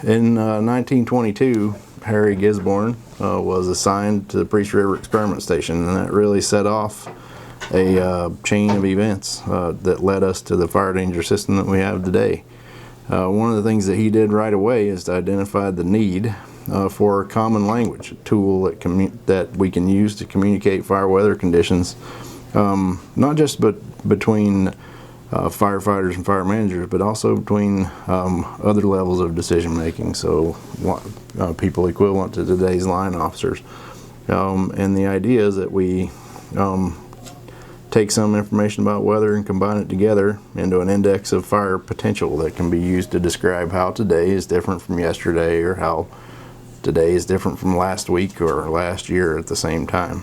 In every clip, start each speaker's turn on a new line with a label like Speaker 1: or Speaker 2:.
Speaker 1: In 1922, Harry Gisborne was assigned to the Priest River Experiment Station, and that really set off a chain of events that led us to the fire danger system that we have today. One of the things that he did right away is to identify the need for a common language, a tool that we can use to communicate fire weather conditions, not just between firefighters and fire managers, but also between other levels of decision making, so people equivalent to today's line officers. And the idea is that we take some information about weather and combine it together into an index of fire potential that can be used to describe how today is different from yesterday, or how today is different from last week or last year at the same time.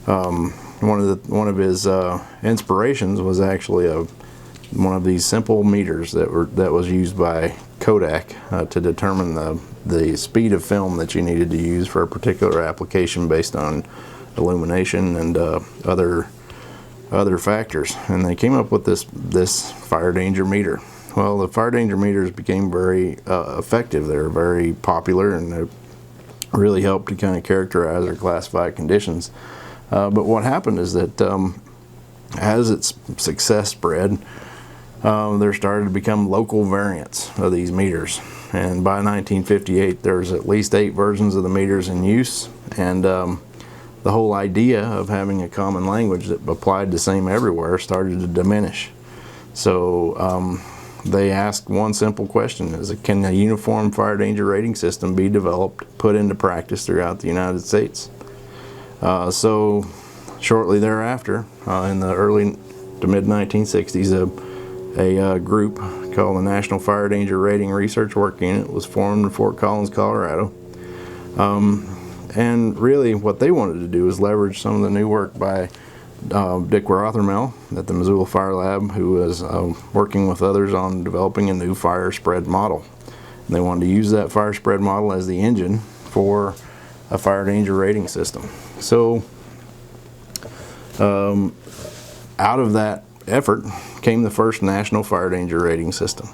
Speaker 1: One of his inspirations was actually one of these simple meters that was used by Kodak to determine the speed of film that you needed to use for a particular application based on illumination and other factors, and they came up with this fire danger meter. Well, the fire danger meters became very effective. They were very popular, and they really helped to kind of characterize or classify conditions. But what happened is that as its success spread, there started to become local variants of these meters, and by 1958 there's at least 8 versions of the meters in use, and the whole idea of having a common language that applied the same everywhere started to diminish. So they asked one simple question: can a uniform fire danger rating system be developed, put into practice throughout the United States? So shortly thereafter, in the early to mid 1960s, a group called the National Fire Danger Rating Research Work Unit was formed in Fort Collins, Colorado. And really what they wanted to do was leverage some of the new work by Dick Rothermel at the Missoula Fire Lab, who was working with others on developing a new fire spread model. And they wanted to use that fire spread model as the engine for a fire danger rating system. So out of that effort came the first national fire danger rating system.